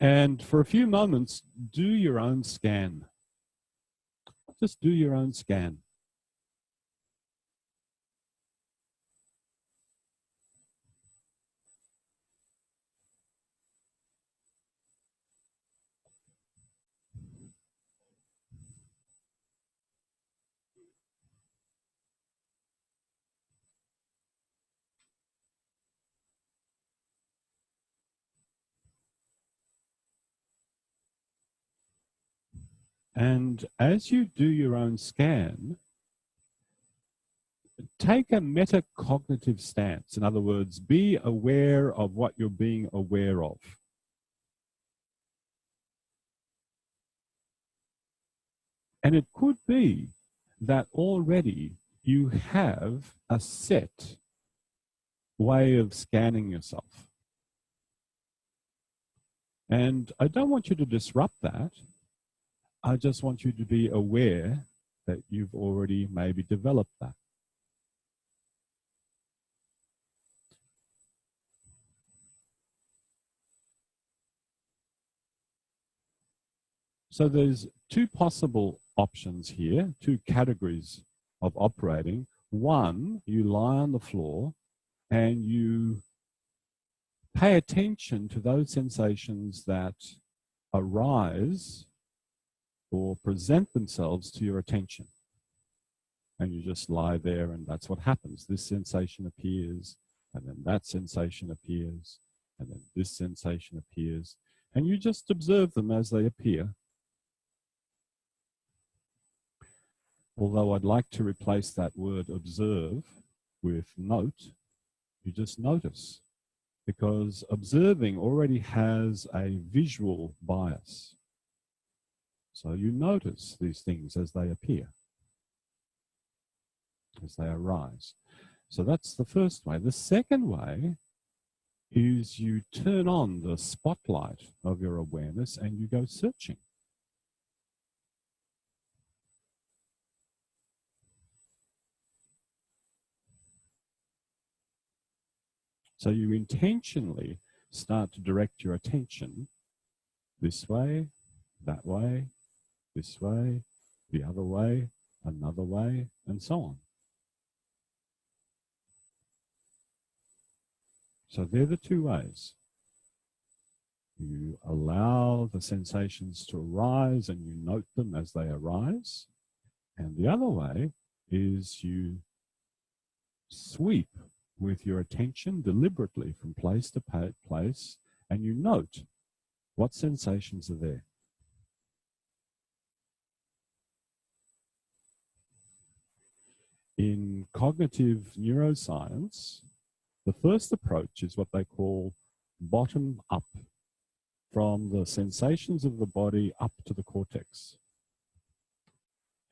And for a few moments, do your own scan. Just do your own scan. And as you do your own scan, take a metacognitive stance. In other words, be aware of what you're being aware of. And it could be that already you have a set way of scanning yourself. And I don't want you to disrupt that. I just want you to be aware that you've already maybe developed that. So there's two possible options here, two categories of operating. One, you lie on the floor and you pay attention to those sensations that arise or present themselves to your attention. And you just lie there and that's what happens. This sensation appears, and then that sensation appears, and then this sensation appears, and you just observe them as they appear. Although I'd like to replace that word observe with note, you just notice, because observing already has a visual bias. So you notice these things as they appear, as they arise. So that's the first way. The second way is you turn on the spotlight of your awareness and you go searching. So you intentionally start to direct your attention this way, that way, this way, the other way, another way, and so on. So they're the two ways. You allow the sensations to arise and you note them as they arise. And the other way is you sweep with your attention deliberately from place to place and you note what sensations are there. In cognitive neuroscience, the first approach is what they call bottom up, from the sensations of the body up to the cortex.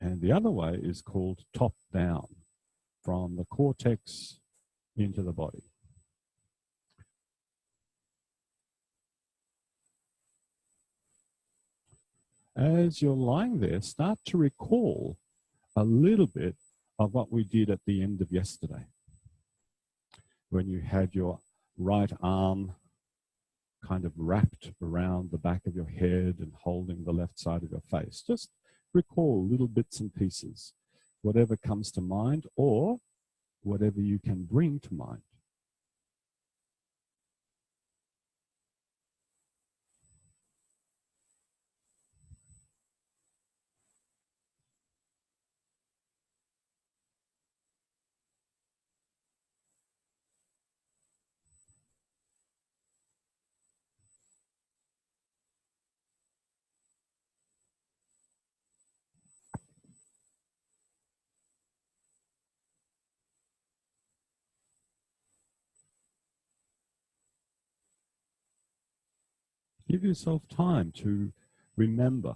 And the other way is called top down, from the cortex into the body. As you're lying there, start to recall a little bit of what we did at the end of yesterday, when you had your right arm kind of wrapped around the back of your head and holding the left side of your face. Just recall little bits and pieces, whatever comes to mind or whatever you can bring to mind. Give yourself time to remember.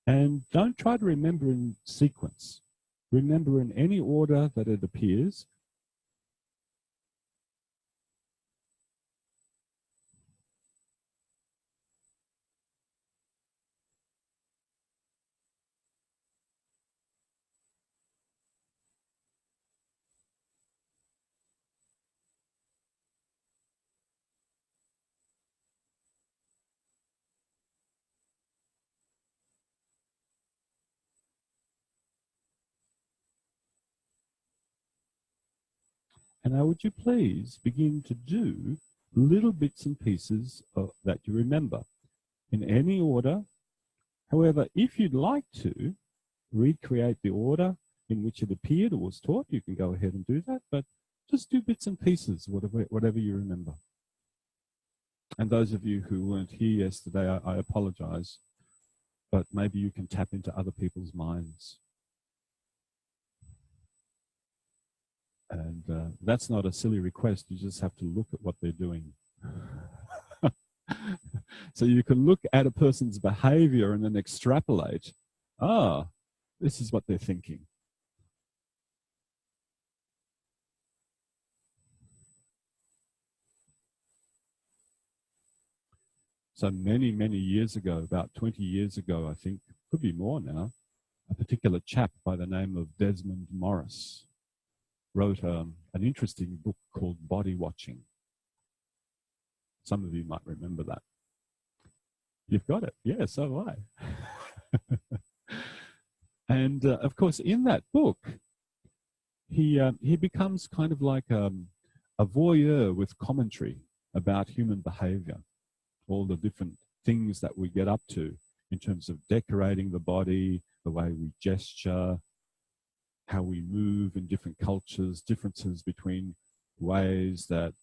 And don't try to remember in sequence. Remember in any order that it appears. And now would you please begin to do little bits and pieces that you remember in any order. However, if you'd like to recreate the order in which it appeared or was taught, you can go ahead and do that, but just do bits and pieces, whatever you remember. And those of you who weren't here yesterday, I apologize, but maybe you can tap into other people's minds. And that's not a silly request. You just have to look at what they're doing. So you can look at a person's behavior and then extrapolate, this is what they're thinking. So many, many years ago, about 20 years ago, I think, could be more now, a particular chap by the name of Desmond Morris wrote an interesting book called Body Watching. Some of you might remember that. You've got it. Yeah, so do I. And of course, in that book, he becomes kind of like a voyeur with commentary about human behavior, all the different things that we get up to in terms of decorating the body, the way we gesture, how we move in different cultures, differences between ways that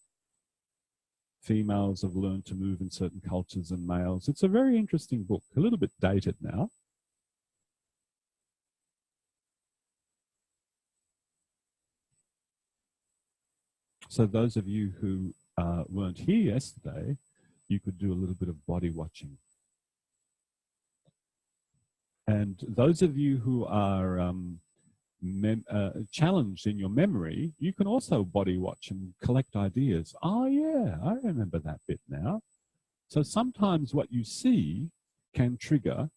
females have learned to move in certain cultures and males. It's a very interesting book, a little bit dated now. So those of you who weren't here yesterday, you could do a little bit of body watching. And those of you who are challenged in your memory, you can also body watch and collect ideas. Oh yeah, I remember that bit now. So sometimes what you see can trigger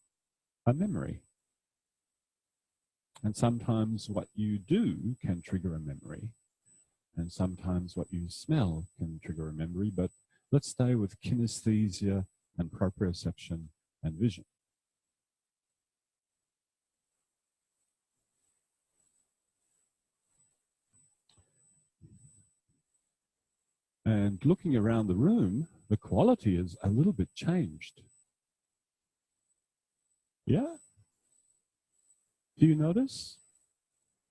a memory. And sometimes what you do can trigger a memory. And sometimes what you smell can trigger a memory, but let's stay with kinesthesia and proprioception and vision. And looking around the room, the quality is a little bit changed. Yeah? Do you notice?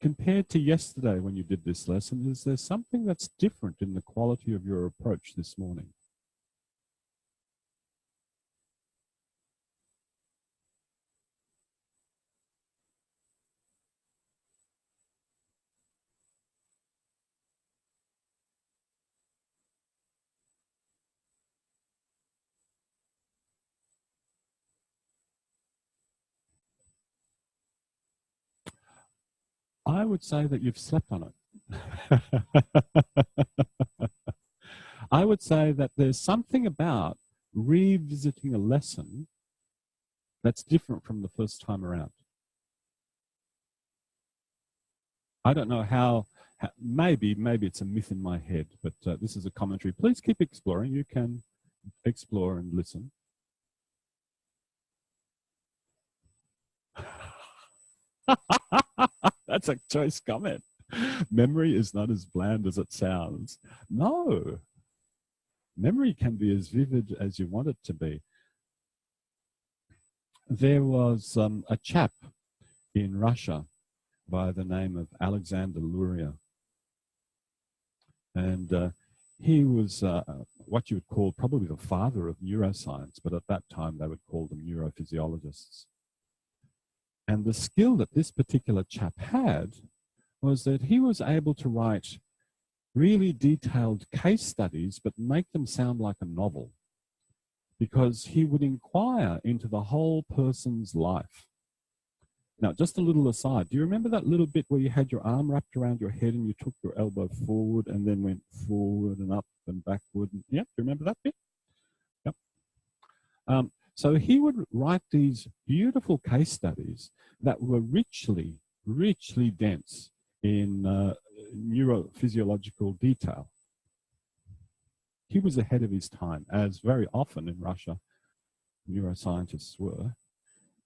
Compared to yesterday when you did this lesson, is there something that's different in the quality of your approach this morning? I would say that you've slept on it. I would say that there's something about revisiting a lesson that's different from the first time around. I don't know how maybe it's a myth in my head, but this is a commentary. Please keep exploring. You can explore and listen. That's a choice comment. Memory is not as bland as it sounds. No. Memory can be as vivid as you want it to be. There was a chap in Russia by the name of Alexander Luria. And he was what you would call probably the father of neuroscience, but at that time they would call them neurophysiologists. And the skill that this particular chap had was that he was able to write really detailed case studies, but make them sound like a novel, because he would inquire into the whole person's life. Now, just a little aside, do you remember that little bit where you had your arm wrapped around your head and you took your elbow forward and then went forward and up and backward? Yeah, do you remember that bit? Yep. So he would write these beautiful case studies that were richly dense in neurophysiological detail. He was ahead of his time, as very often in Russia neuroscientists were.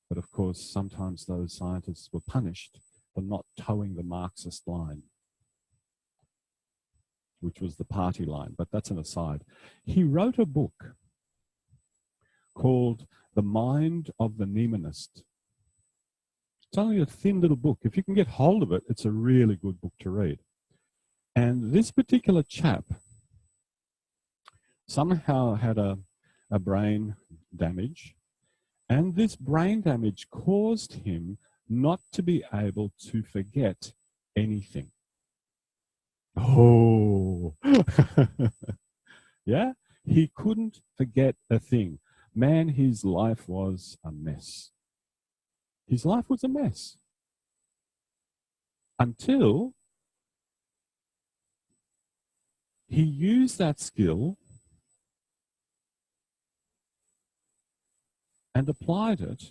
But of course, sometimes those scientists were punished for not towing the Marxist line. which was the party line, but that's an aside. He wrote a book called The Mind of the Mnemonist. It's only a thin little book. If you can get hold of it, it's a really good book to read. And this particular chap somehow had a brain damage, and this brain damage caused him not to be able to forget anything. Oh, yeah, he couldn't forget a thing. Man, his life was a mess. His life was a mess until he used that skill and applied it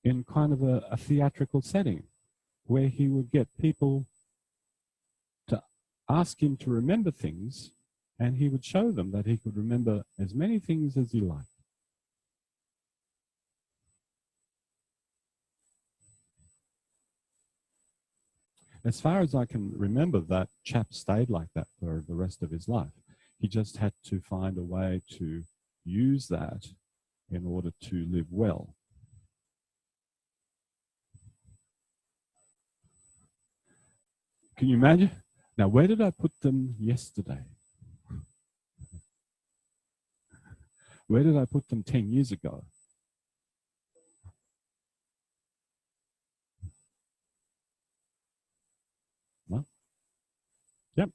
in kind of a theatrical setting where he would get people to ask him to remember things, and he would show them that he could remember as many things as he liked. As far as I can remember, that chap stayed like that for the rest of his life. He just had to find a way to use that in order to live well. Can you imagine? Now, where did I put them yesterday? Where did I put them 10 years ago? No? Yep.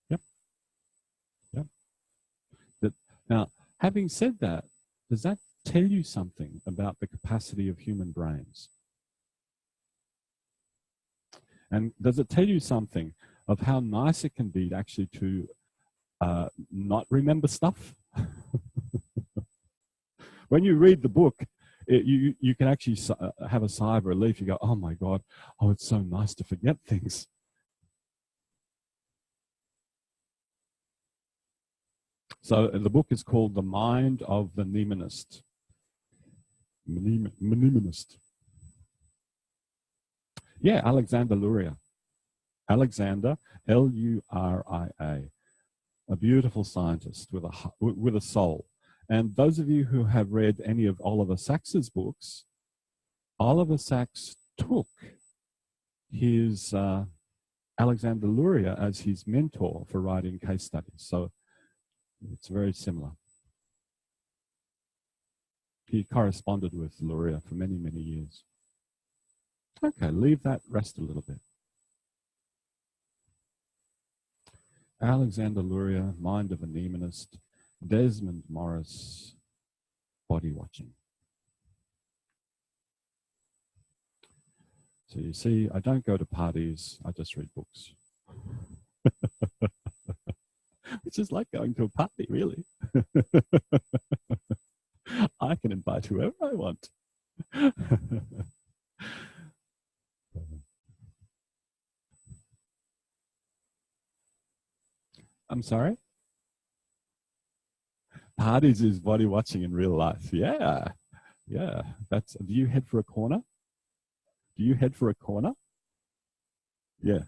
Yep. Yep. Now, having said that, does that tell you something about the capacity of human brains? And does it tell you something of how nice it can be actually to not remember stuff? When you read the book, you can actually have a sigh of relief. You go, oh my God, oh, it's so nice to forget things. So the book is called The Mind of the Mnemonist. Mnemonist. Yeah, Alexander Luria. Alexander, Luria, a beautiful scientist with a soul. And those of you who have read any of Oliver Sacks's books, Oliver Sacks took his Alexander Luria as his mentor for writing case studies. So it's very similar. He corresponded with Luria for many, many years. Okay, leave that rest a little bit. Alexander Luria, Mind of a Mnemonist, Desmond Morris, Body Watching. So you see, I don't go to parties, I just read books. Which is like going to a party, really. I can invite whoever I want. I'm sorry? Parties is body watching in real life. Yeah. Yeah. Do you head for a corner? Do you head for a corner? Yeah.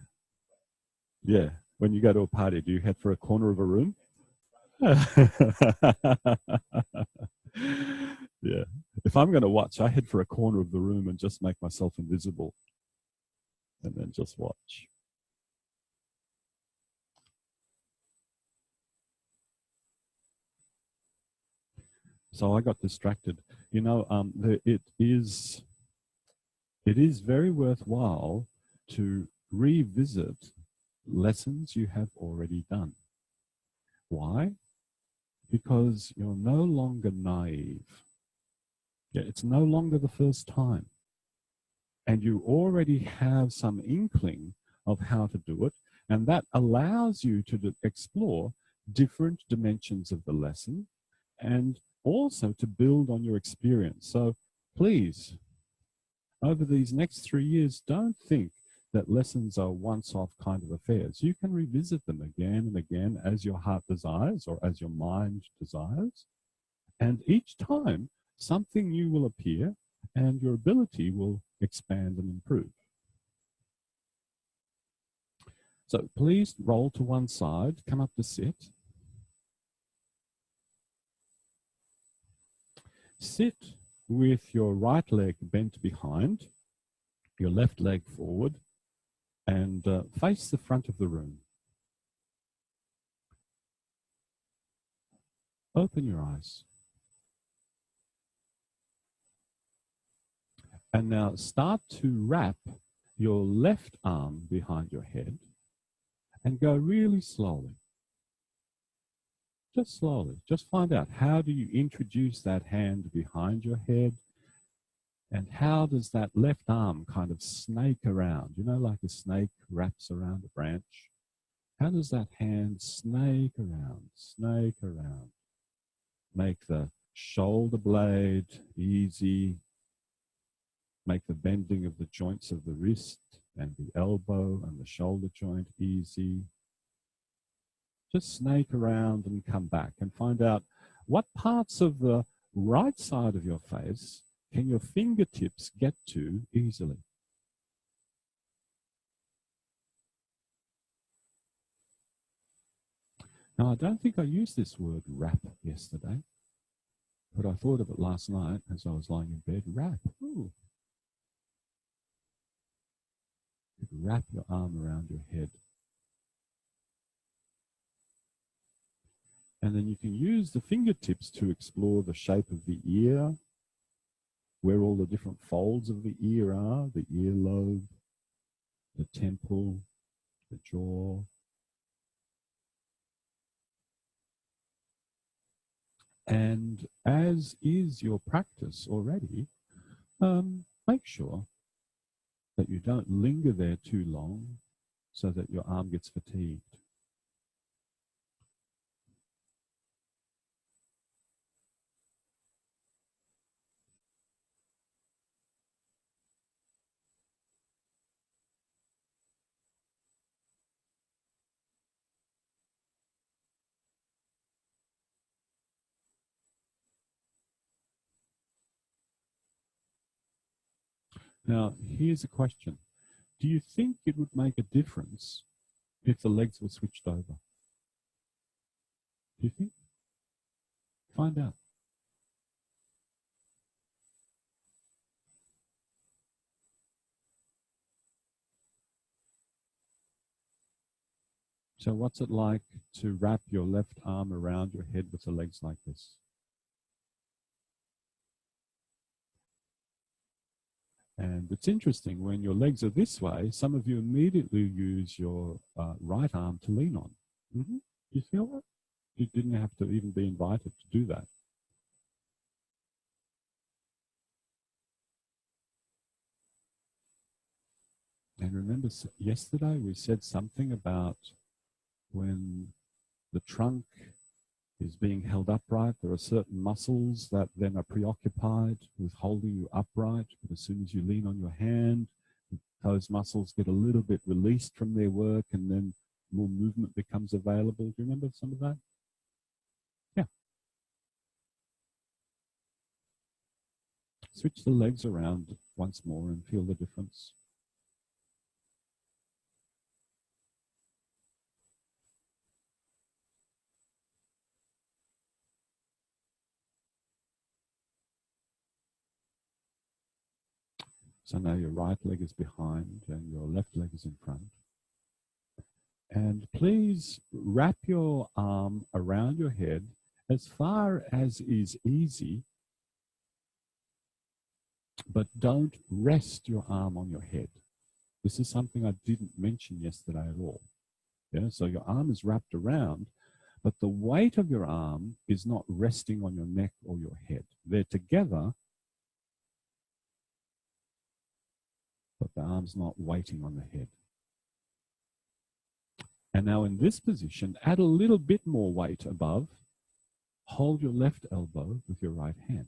Yeah. When you go to a party, do you head for a corner of a room? Yeah. If I'm going to watch, I head for a corner of the room and just make myself invisible. And then just watch. So I got distracted. You know, it is very worthwhile to revisit lessons you have already done. Why? Because you're no longer naive. Yeah, it's no longer the first time. And you already have some inkling of how to do it. And that allows you to explore different dimensions of the lesson and also to build on your experience. So please, over these next 3 years, don't think that lessons are once-off kind of affairs. You can revisit them again and again as your heart desires or as your mind desires. And each time, something new will appear and your ability will expand and improve. So please roll to one side, come up to sit. Sit with your right leg bent behind, your left leg forward, and face the front of the room. Open your eyes. And now start to wrap your left arm behind your head and go really slowly. Just slowly. Just find out, how do you introduce that hand behind your head? And how does that left arm kind of snake around? You know, like a snake wraps around a branch. How does that hand snake around, snake around? Make the shoulder blade easy. Make the bending of the joints of the wrist and the elbow and the shoulder joint easy. Just snake around and come back and find out what parts of the right side of your face can your fingertips get to easily. Now, I don't think I used this word wrap yesterday, but I thought of it last night as I was lying in bed. Wrap. Ooh. You can wrap your arm around your head. And then you can use the fingertips to explore the shape of the ear, where all the different folds of the ear are, the earlobe, the temple, the jaw. And as is your practice already, make sure that you don't linger there too long so that your arm gets fatigued. Now, here's a question. Do you think it would make a difference if the legs were switched over? Do you think? Find out. So what's it like to wrap your left arm around your head with the legs like this? And it's interesting, when your legs are this way, some of you immediately use your right arm to lean on. You feel that? You didn't have to even be invited to do that. And remember, yesterday we said something about when the trunk is being held upright, there are certain muscles that then are preoccupied with holding you upright. But as soon as you lean on your hand, those muscles get a little bit released from their work, and then more movement becomes available. Do you remember some of that? Yeah. Switch the legs around once more and feel the difference. So now your right leg is behind and your left leg is in front. And please wrap your arm around your head as far as is easy, but don't rest your arm on your head. This is something I didn't mention yesterday at all. Yeah, so your arm is wrapped around, but the weight of your arm is not resting on your neck or your head. They're together, but the arm's not waiting on the head. And now in this position, add a little bit more weight above. Hold your left elbow with your right hand.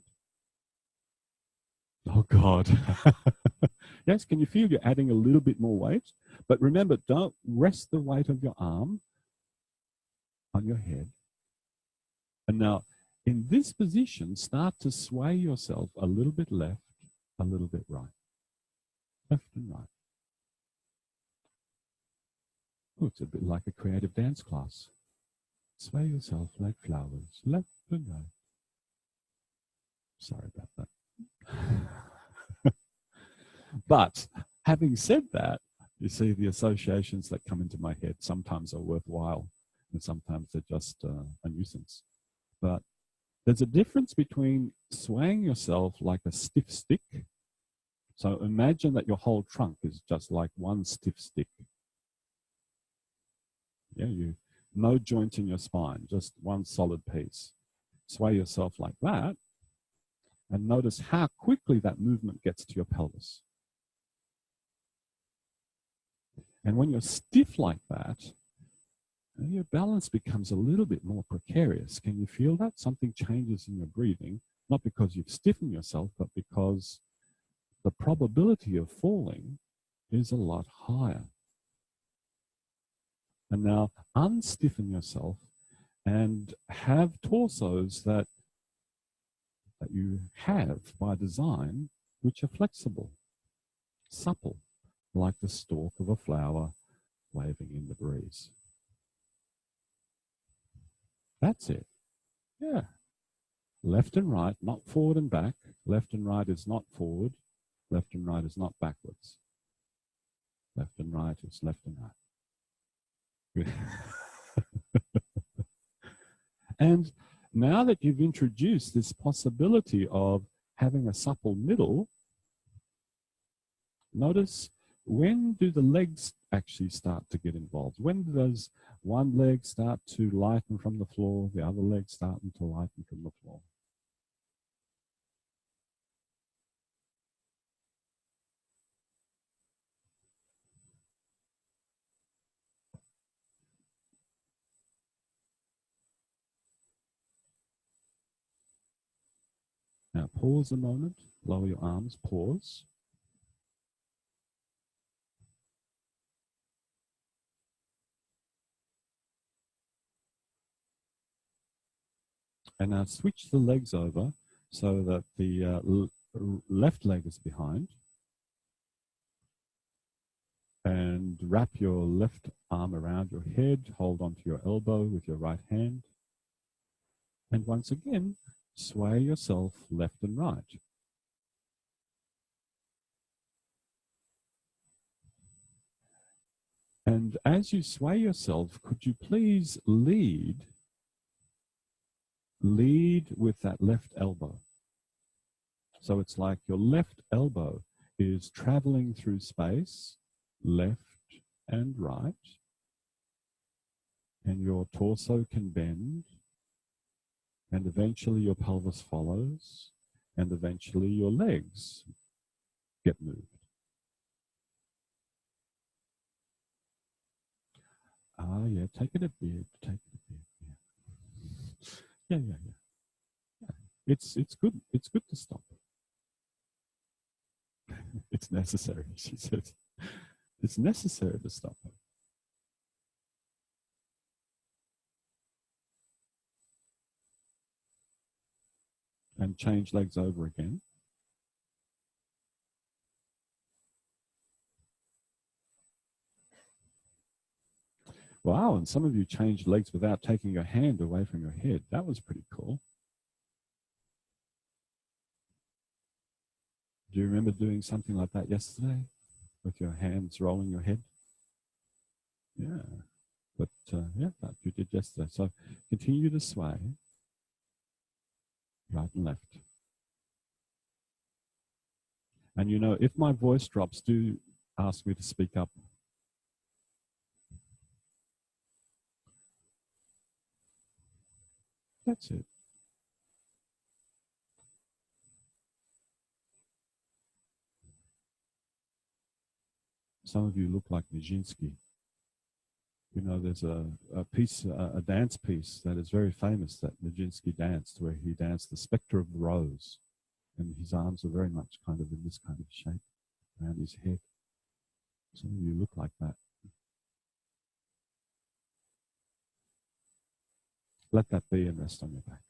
Oh, God. Yes, can you feel you're adding a little bit more weight? But remember, don't rest the weight of your arm on your head. And now, in this position, start to sway yourself a little bit left, a little bit right. Left and right. Oh, it's a bit like a creative dance class. Sway yourself like flowers, left and right. Sorry about that. But having said that, you see the associations that come into my head sometimes are worthwhile and sometimes they're just a nuisance. But there's a difference between swaying yourself like a stiff stick. So imagine that your whole trunk is just like one stiff stick. Yeah, no joint in your spine, just one solid piece. Sway yourself like that and notice how quickly that movement gets to your pelvis. And when you're stiff like that, your balance becomes a little bit more precarious. Can you feel that? Something changes in your breathing, not because you've stiffened yourself, but because the probability of falling is a lot higher. And now unstiffen yourself and have torsos that you have by design, which are flexible, supple, like the stalk of a flower waving in the breeze. That's it. Yeah. Left and right, not forward and back. Left and right is not forward. Left and right is not backwards. Left and right is left and right. And now that you've introduced this possibility of having a supple middle, notice, when do the legs actually start to get involved? When does one leg start to lighten from the floor, the other leg starting to lighten from the floor? Now pause a moment, lower your arms, pause. And now switch the legs over so that the left leg is behind. And wrap your left arm around your head, hold onto your elbow with your right hand. And once again, sway yourself left and right. And as you sway yourself, could you please lead with that left elbow? So it's like your left elbow is traveling through space, left and right, and your torso can bend, and eventually your pelvis follows, and eventually your legs get moved. Ah, yeah, take it a bit, take it a bit. Yeah, yeah, yeah. Yeah. It's good. It's good to stop. It's necessary, she says. It's necessary to stop. And change legs over again. Wow, and some of you changed legs without taking your hand away from your head. That was pretty cool. Do you remember doing something like that yesterday? With your hands rolling your head? Yeah. But yeah, that you did yesterday. So continue to sway right and left. And you know, if my voice drops, do ask me to speak up. That's it. Some of you look like Nijinsky. You know, there's a piece, a dance piece that is very famous that Nijinsky danced, where he danced the Spectre of the Rose. And his arms are very much kind of in this kind of shape around his head. Some of you look like that. Let that be and rest on your back.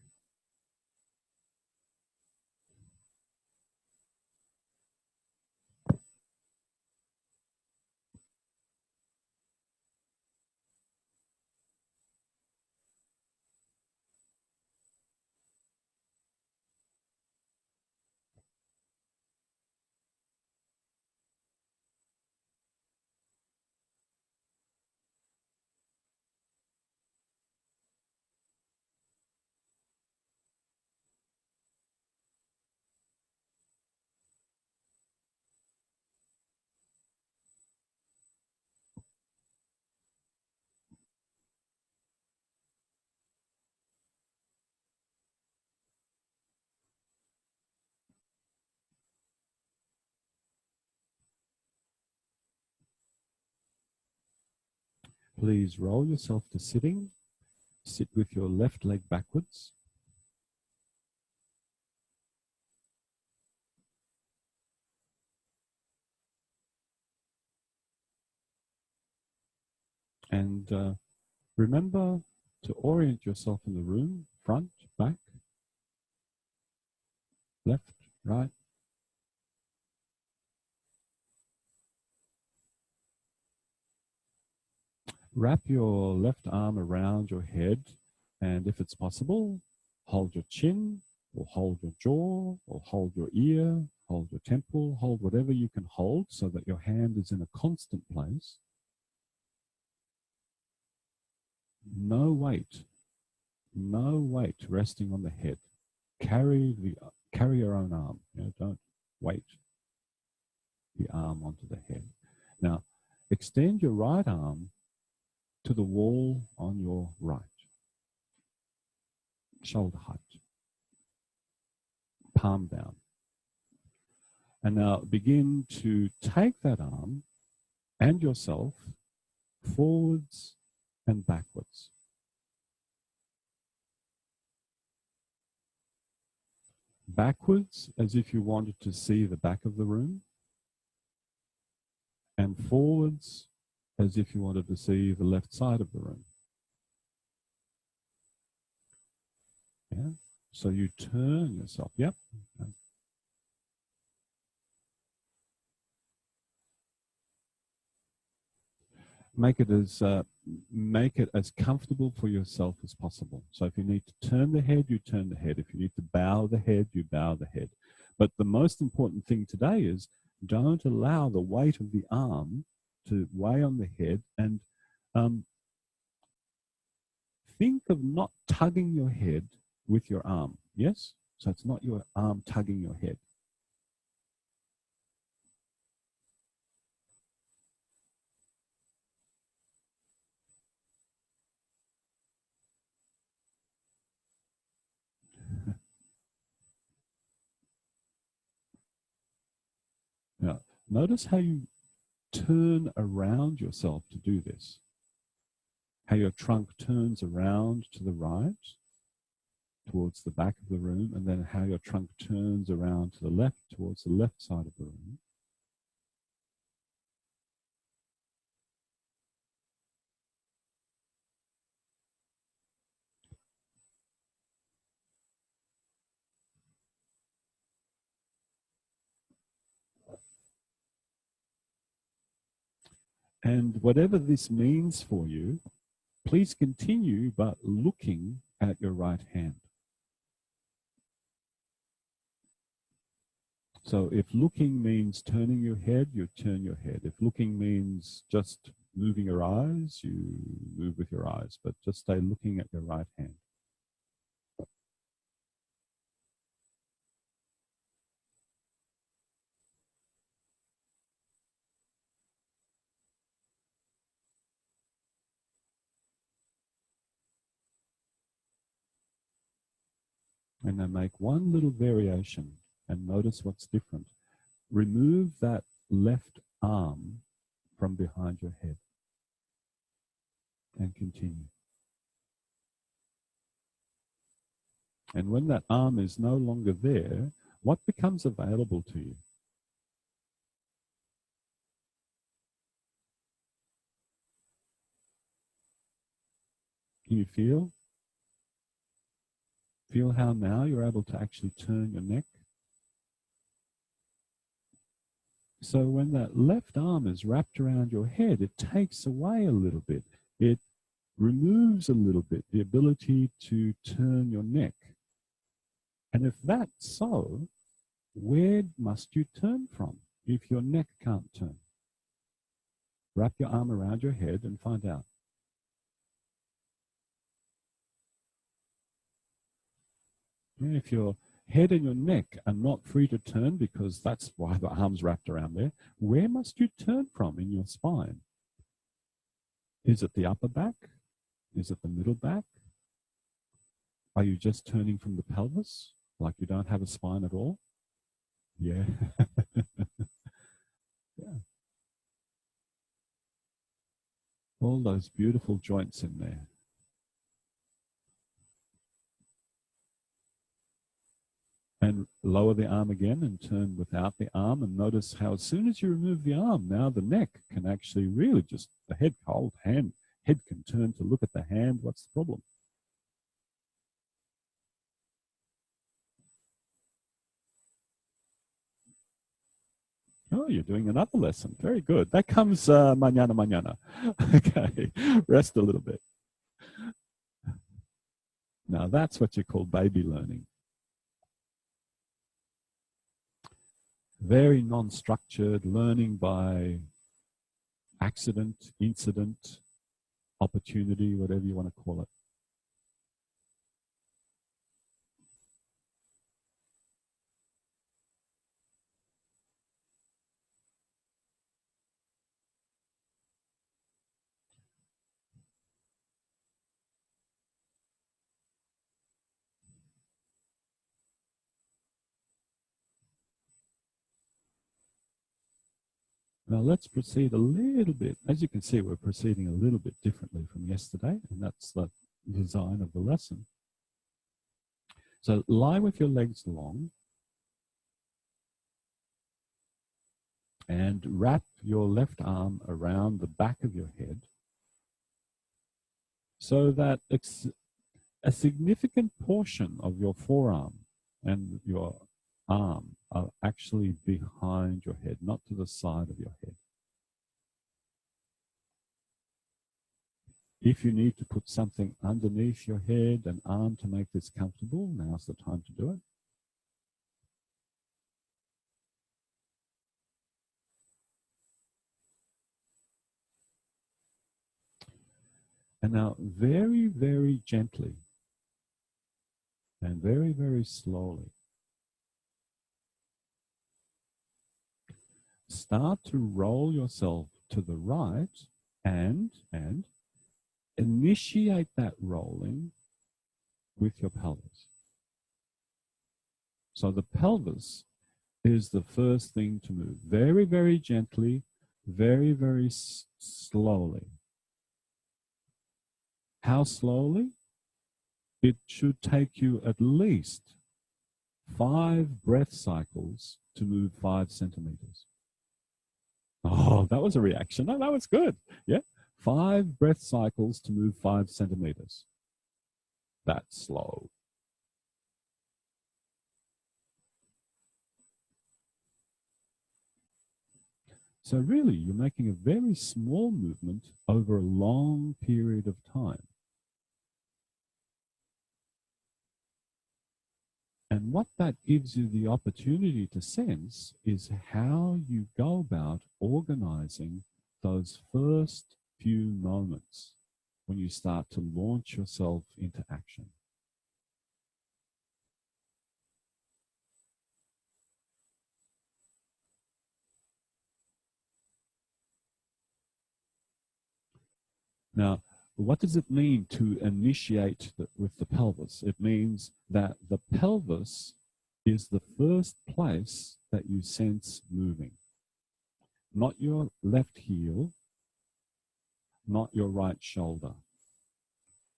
Please roll yourself to sitting. Sit with your left leg backwards. And remember to orient yourself in the room, front, back, left, right. Wrap your left arm around your head, and if it's possible, hold your chin, or hold your jaw, or hold your ear, hold your temple, hold whatever you can hold so that your hand is in a constant place. No weight resting on the head. Carry your own arm. You know, don't weight the arm onto the head. Now, extend your right arm to the wall on your right. Shoulder height. Palm down. And now begin to take that arm and yourself forwards and backwards. Backwards as if you wanted to see the back of the room, and forwards as if you wanted to see the left side of the room. Yeah. So you turn yourself. Yep. Make it as comfortable for yourself as possible. So if you need to turn the head, you turn the head. If you need to bow the head, you bow the head. But the most important thing today is don't allow the weight of the arm to weigh on the head, and think of not tugging your head with your arm. Yes? So it's not your arm tugging your head. Now, notice how you turn around yourself to do this. How your trunk turns around to the right, towards the back of the room, and then how your trunk turns around to the left, towards the left side of the room. And whatever this means for you, please continue, but looking at your right hand. So if looking means turning your head, you turn your head. If looking means just moving your eyes, you move with your eyes, but just stay looking at your right hand. And then make one little variation and notice what's different. Remove that left arm from behind your head and continue. And when that arm is no longer there, what becomes available to you? Can you feel? Feel how now you're able to actually turn your neck? So when that left arm is wrapped around your head, it takes away a little bit. It removes a little bit the ability to turn your neck. And if that's so, where must you turn from if your neck can't turn? Wrap your arm around your head and find out. If your head and your neck are not free to turn, because that's why the arm's wrapped around there, where must you turn from in your spine? Is it the upper back? Is it the middle back? Are you just turning from the pelvis, like you don't have a spine at all? Yeah. Yeah. All those beautiful joints in there. And lower the arm again and turn without the arm, and notice how as soon as you remove the arm, now the neck can actually really just, the head cold, head can turn to look at the hand. What's the problem? Oh, you're doing another lesson. Very good. That comes mañana. Okay, rest a little bit. Now that's what you call baby learning. Very non-structured, learning by accident, incident, opportunity, whatever you want to call it. Now let's proceed a little bit. As you can see, we're proceeding a little bit differently from yesterday, and that's the design of the lesson. So lie with your legs long and wrap your left arm around the back of your head so that it's a significant portion of your forearm and your arm are actually behind your head, not to the side of your head. If you need to put something underneath your head, an arm, to make this comfortable, now's the time to do it. And now very, very gently and very, very slowly, start to roll yourself to the right and initiate that rolling with your pelvis. So the pelvis is the first thing to move. Very, very gently, very, very slowly. How slowly? It should take you at least 5 breath cycles to move 5 centimeters. Oh, that was a reaction. No, that was good. Yeah. 5 breath cycles to move 5 centimeters. That's slow. So really, you're making a very small movement over a long period of time. And what that gives you the opportunity to sense is how you go about organizing those first few moments when you start to launch yourself into action. Now, what does it mean to initiate with the pelvis? It means that the pelvis is the first place that you sense moving. Not your left heel, not your right shoulder,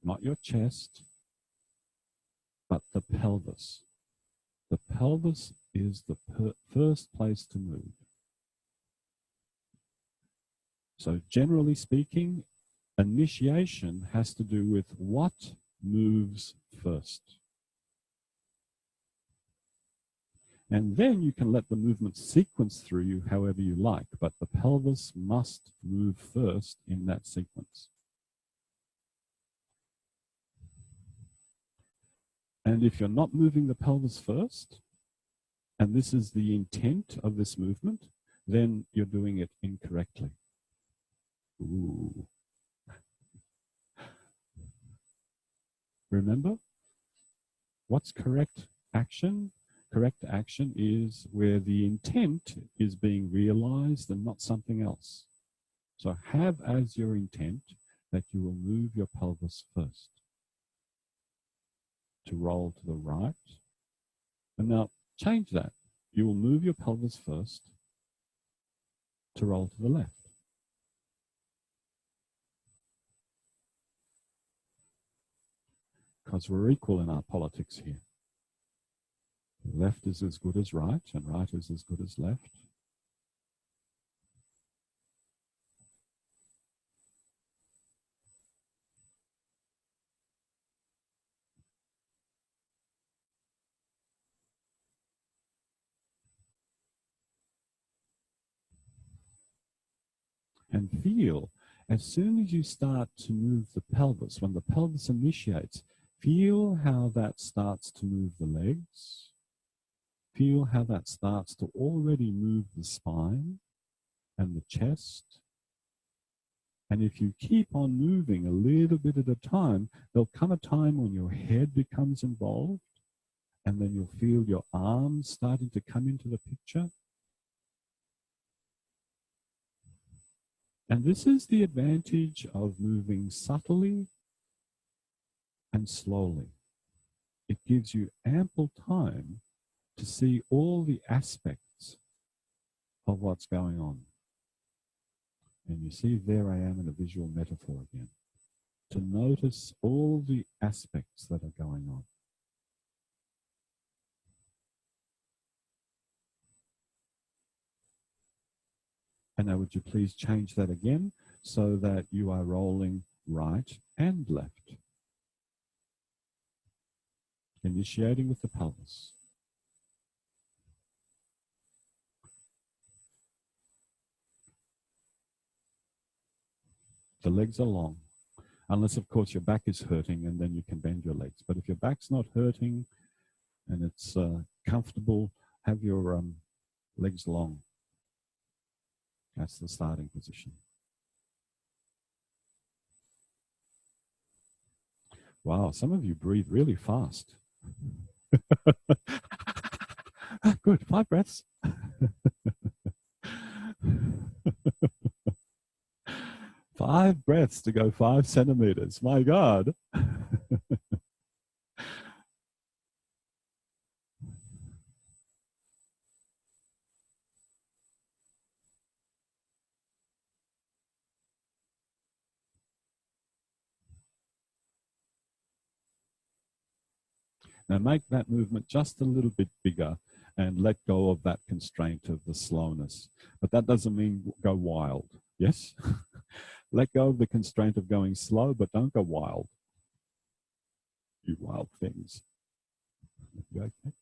not your chest, but the pelvis. The pelvis is the first place to move. So generally speaking, initiation has to do with what moves first. And then you can let the movement sequence through you however you like, but the pelvis must move first in that sequence. And if you're not moving the pelvis first, and this is the intent of this movement, then you're doing it incorrectly. Ooh. Remember, what's correct action? Correct action is where the intent is being realized and not something else. So have as your intent that you will move your pelvis first, to roll to the right. And now change that. You will move your pelvis first to roll to the left. because we're equal in our politics here. Left is as good as right, and right is as good as left. And feel, as soon as you start to move the pelvis, when the pelvis initiates, feel how that starts to move the legs. Feel how that starts to already move the spine and the chest. And if you keep on moving a little bit at a time, there'll come a time when your head becomes involved, and then you'll feel your arms starting to come into the picture. And this is the advantage of moving subtly and slowly. It gives you ample time to see all the aspects of what's going on. And you see, there I am in a visual metaphor again, to notice all the aspects that are going on. And now would you please change that again so that you are rolling right and left. Initiating with the pelvis. The legs are long, unless of course your back is hurting, and then you can bend your legs. But if your back's not hurting and it's comfortable, have your legs long. That's the starting position. Wow, some of you breathe really fast. Good, 5 breaths. 5 breaths to go 5 centimeters. My God. Now make that movement just a little bit bigger and let go of that constraint of the slowness. But that doesn't mean go wild. Yes? Let go of the constraint of going slow, but don't go wild. You wild things. You okay?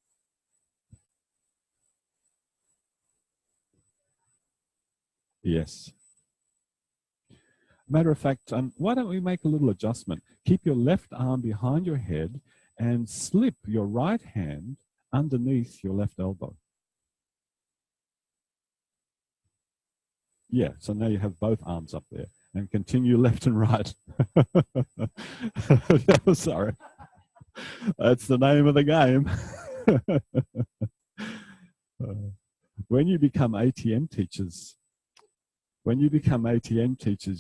Yes. Matter of fact, why don't we make a little adjustment? Keep your left arm behind your head and slip your right hand underneath your left elbow. Yeah, so now you have both arms up there, and continue left and right. Sorry. That's the name of the game. When you become ATM teachers,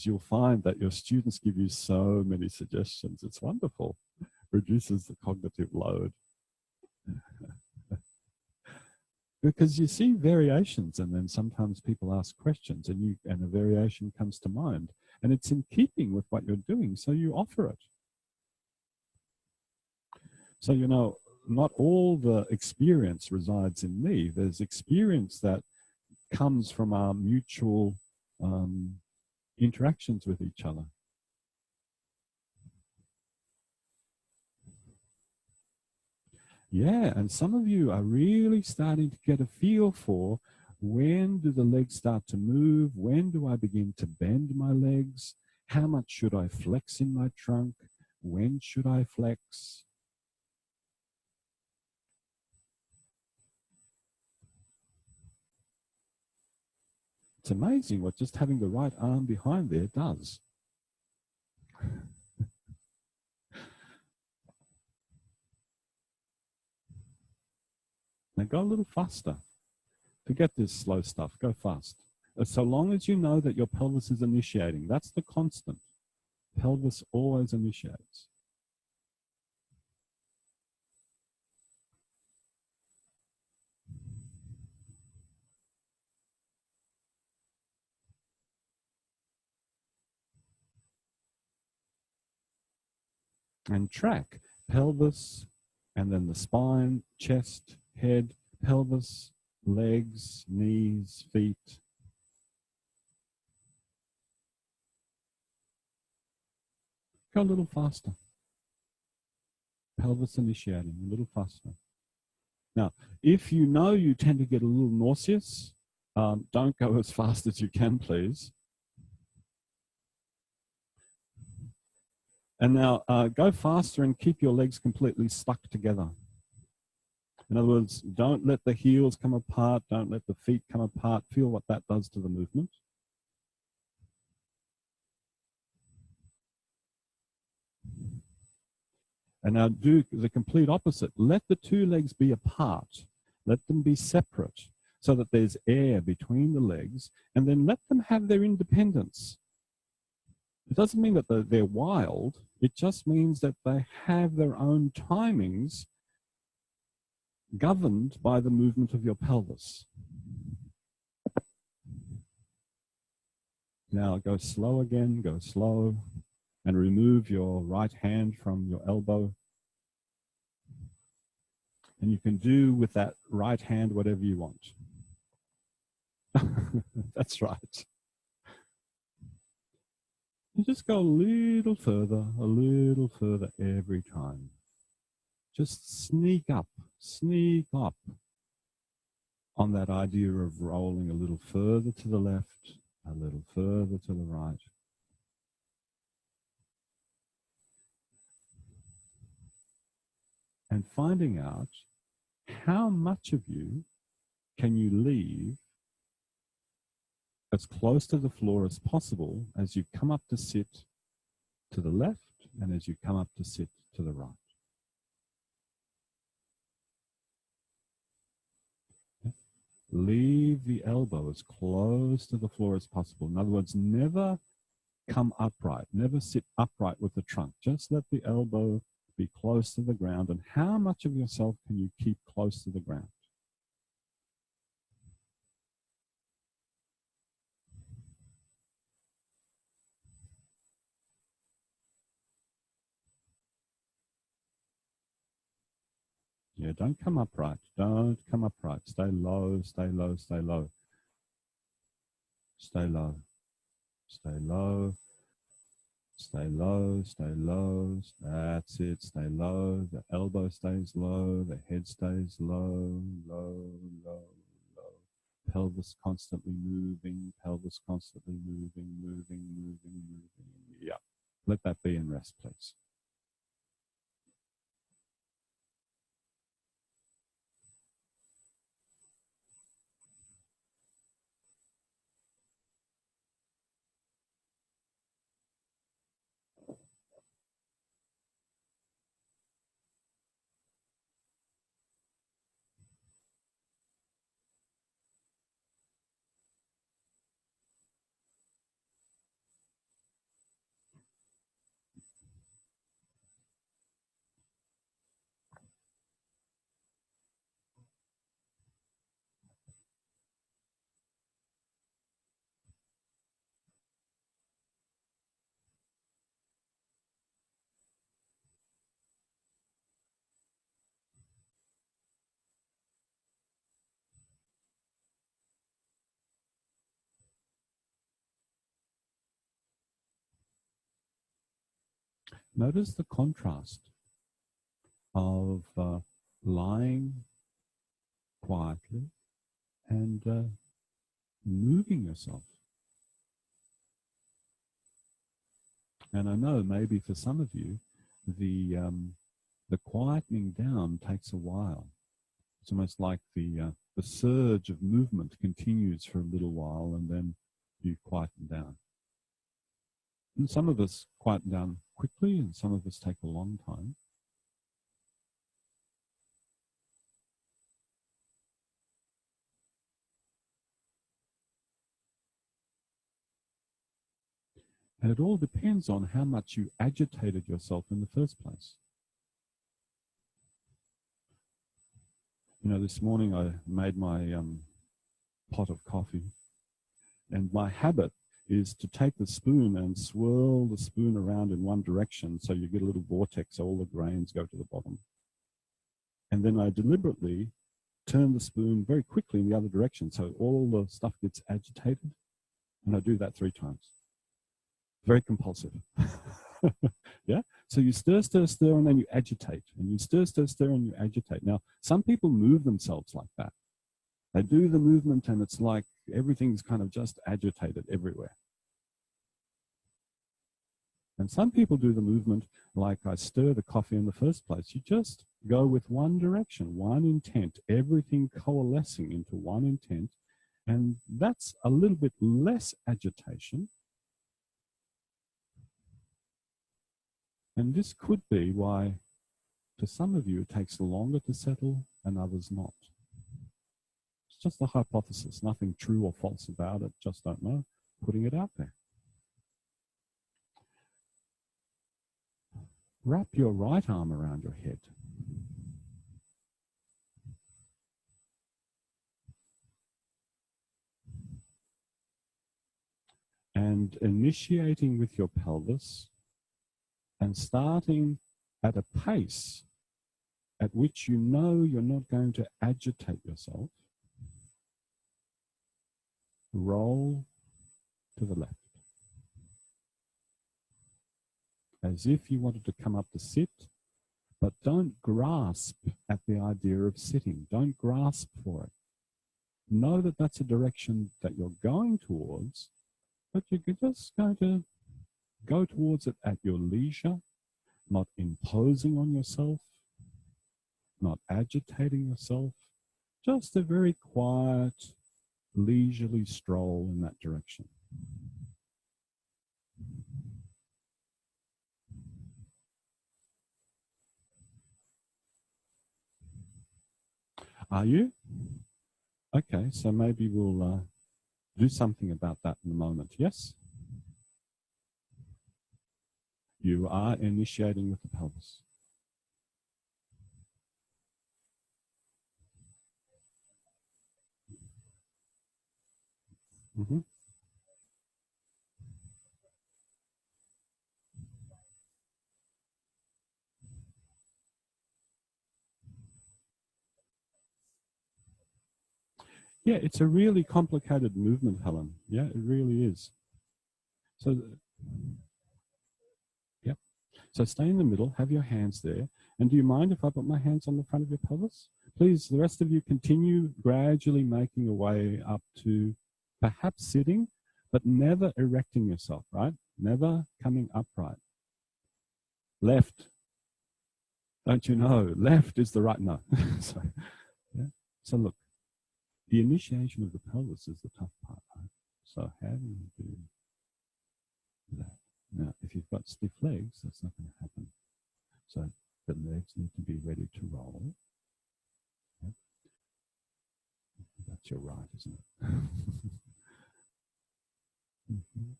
you'll find that your students give you so many suggestions. It's wonderful. Reduces the cognitive load. Because you see variations, and then sometimes people ask questions, and a variation comes to mind, and it's in keeping with what you're doing, so you offer it. So, you know, not all the experience resides in me. There's experience that comes from our mutual interactions with each other. Yeah, and some of you are really starting to get a feel for, when do the legs start to move? When do I begin to bend my legs? How much should I flex in my trunk? When should I flex? It's amazing what just having the right arm behind there does. Now go a little faster. Forget this slow stuff. Go fast. So long as you know that your pelvis is initiating, that's the constant. Pelvis always initiates. And track pelvis, and then the spine, chest, head, pelvis, legs, knees, feet. Go a little faster. Pelvis initiating, a little faster. Now, if you know you tend to get a little nauseous, don't go as fast as you can, please. And now go faster and keep your legs completely stuck together. In other words, don't let the heels come apart, don't let the feet come apart. Feel what that does to the movement. And now do the complete opposite. Let the two legs be apart. Let them be separate so that there's air between the legs, and then let them have their independence. It doesn't mean that they're wild. It just means that they have their own timings governed by the movement of your pelvis. Now go slow again, go slow, and remove your right hand from your elbow. And you can do with that right hand whatever you want. That's right. You just go a little further every time. Just sneak up on that idea of rolling a little further to the left, a little further to the right. And finding out how much of you can you leave as close to the floor as possible as you come up to sit to the left and as you come up to sit to the right. Leave the elbow as close to the floor as possible. In other words, never come upright, never sit upright with the trunk. Just let the elbow be close to the ground. And how much of yourself can you keep close to the ground? Yeah, don't come upright. Don't come upright. Stay low, stay low, stay low. Stay low. Stay low. Stay low, stay low. That's it. Stay low. The elbow stays low. The head stays low, low, low, low. Pelvis constantly moving. Pelvis constantly moving, moving, moving, moving. Yeah. Let that be in rest, please. Notice the contrast of lying quietly and moving yourself. And I know maybe for some of you, the quietening down takes a while. It's almost like the surge of movement continues for a little while and then you quieten down. And some of us quieten down quickly and some of us take a long time. And it all depends on how much you agitated yourself in the first place. You know, this morning I made my pot of coffee, and my habit is to take the spoon and swirl the spoon around in one direction so you get a little vortex, so all the grains go to the bottom. And then I deliberately turn the spoon very quickly in the other direction so all the stuff gets agitated, and I do that 3 times. Very compulsive. Yeah? So you stir, stir, stir, and then you agitate. And you stir, stir, stir, and you agitate. Now, some people move themselves like that. They do the movement, and it's like everything's kind of just agitated everywhere. And some people do the movement like I stir the coffee in the first place. You just go with one direction, one intent, everything coalescing into one intent. And that's a little bit less agitation. And this could be why, to some of you, it takes longer to settle and others not. It's just a hypothesis, nothing true or false about it, just don't know, putting it out there. Wrap your right arm around your head. And initiating with your pelvis and starting at a pace at which you know you're not going to agitate yourself, roll to the left. As if you wanted to come up to sit, but don't grasp at the idea of sitting. Don't grasp for it. Know that that's a direction that you're going towards, but you're just going to go towards it at your leisure, not imposing on yourself, not agitating yourself, just a very quiet, leisurely stroll in that direction. Are you? Okay, so maybe we'll do something about that in a moment, yes? You are initiating with the pelvis. Mm-hmm. Yeah, it's a really complicated movement, Helen. Yeah, it really is. So, yep. So stay in the middle, have your hands there. And do you mind if I put my hands on the front of your pelvis? Please, the rest of you continue gradually making your way up to perhaps sitting, but never erecting yourself, right? Never coming upright. Left. Don't you know? Left is the right. No. So, yeah. So look, the initiation of the pelvis is the tough part, right? So how do you do that? Now, if you've got stiff legs, that's not going to happen. So the legs need to be ready to roll. Okay. That's your right, isn't it? Mm-hmm.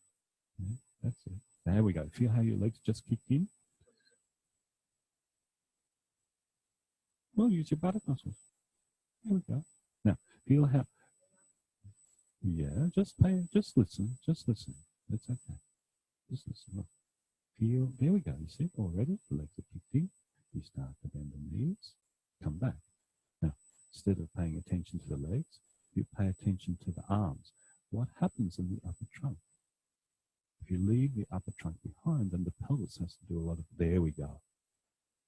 Yeah, that's it. There we go. Feel how your legs just kicked in? Well, use your buttock muscles. There we go. Now, feel how... Yeah, just listen. Just listen. It's okay. Just listen. Look. Feel... There we go. You see? Already, the legs are kicked in. You start to bend the knees. Come back. Now, instead of paying attention to the legs, you pay attention to the arms. What happens in the upper trunk? If you leave the upper trunk behind, then the pelvis has to do a lot of... There we go.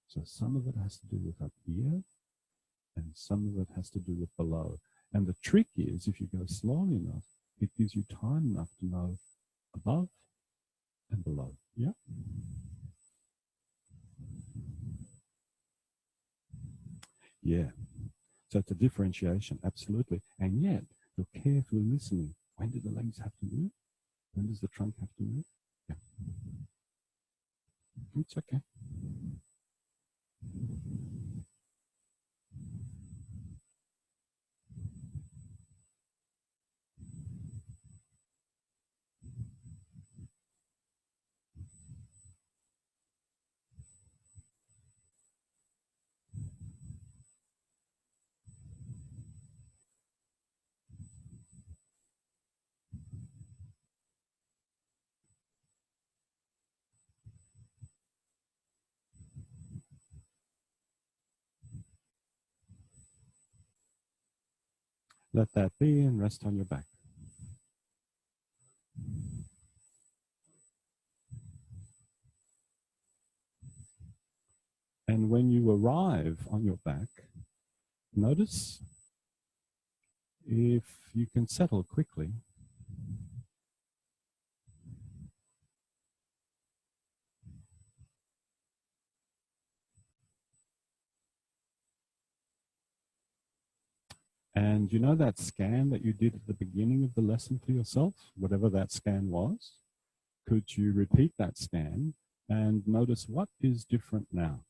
So some of it has to do with up here, and some of it has to do with below. And the trick is, if you go slowly enough, it gives you time enough to know above and below. Yeah? Yeah. So it's a differentiation, absolutely. And yet, you're carefully listening. When do the legs have to move? When does the trunk have to move? Yeah. It's okay. Let that be and rest on your back. And when you arrive on your back, notice if you can settle quickly. And you know that scan that you did at the beginning of the lesson for yourself, whatever that scan was? Could you repeat that scan and notice what is different now?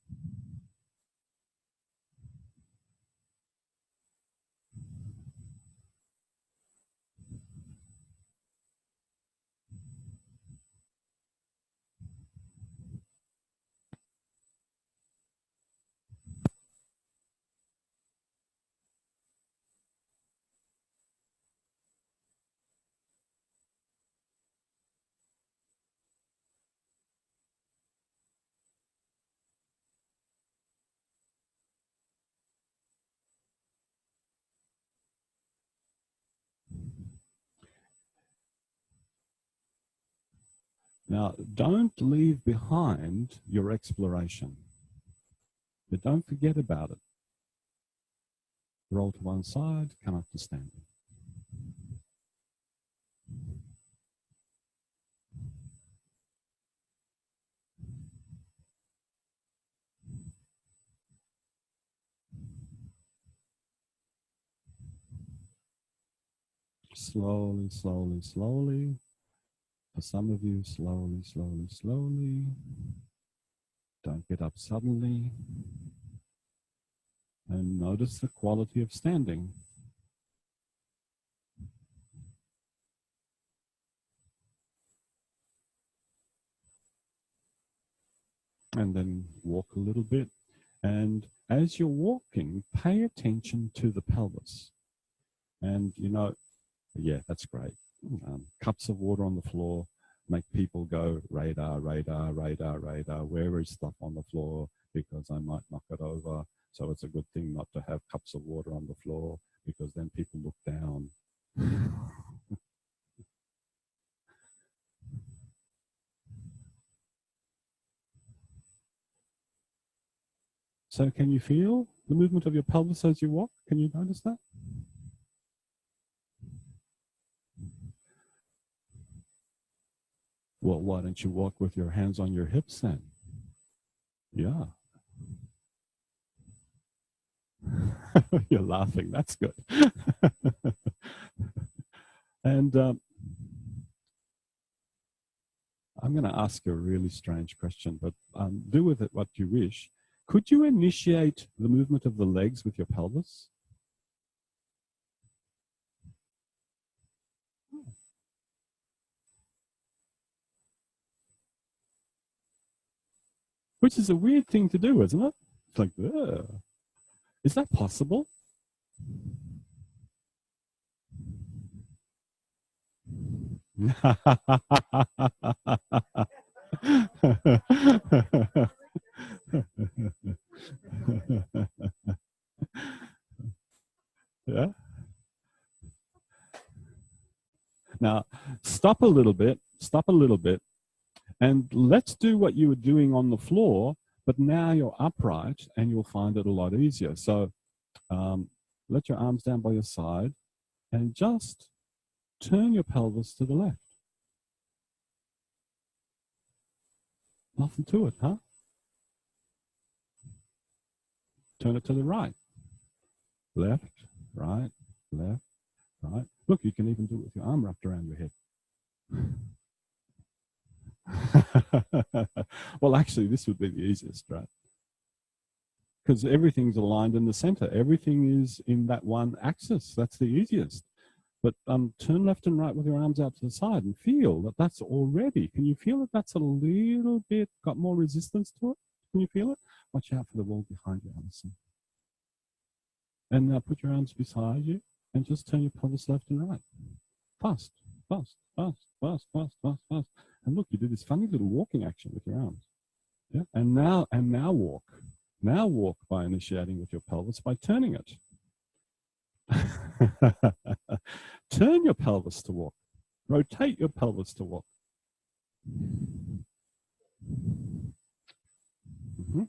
Now, don't leave behind your exploration, but don't forget about it. Roll to one side, come up to standing. Slowly, slowly, slowly. For some of you, slowly, slowly, slowly. Don't get up suddenly. And notice the quality of standing. And then walk a little bit. And as you're walking, pay attention to the pelvis. And, you know, yeah, that's great. Cups of water on the floor make people go, radar, radar, radar, radar. Where is stuff on the floor? Because I might knock it over. So it's a good thing not to have cups of water on the floor because then people look down. So can you feel the movement of your pelvis as you walk? Can you notice that? Well, why don't you walk with your hands on your hips then? Yeah. You're laughing. That's good. And I'm going to ask you a really strange question, but do with it what you wish. Could you initiate the movement of the legs with your pelvis? Which is a weird thing to do, isn't it? It's like, ugh. Is that possible? Yeah. Now, stop a little bit, and let's do what you were doing on the floor, but now you're upright and you'll find it a lot easier. So let your arms down by your side and just turn your pelvis to the left. Nothing to it, huh? Turn it to the right. Left, right, left, right. Look, you can even do it with your arm wrapped around your head. Well, actually, this would be the easiest, right? Because everything's aligned in the center. Everything is in that one axis. That's the easiest. But turn left and right with your arms out to the side and feel that that's already. Can you feel that that's a little bit got more resistance to it? Can you feel it? Watch out for the wall behind you, Alison. And now put your arms beside you and just turn your pelvis left and right. Fast, fast, fast, fast, fast, fast, fast. And look, you do this funny little walking action with your arms. Yeah. And now walk. Now walk by initiating with your pelvis by turning it. Turn your pelvis to walk. Rotate your pelvis to walk. Mm-hmm.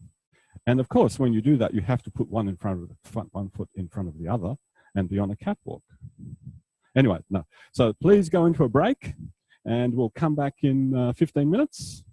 And of course, when you do that, you have to put one foot in front of the other and be on a catwalk. Anyway, no. So please go into a break and we'll come back in 15 minutes.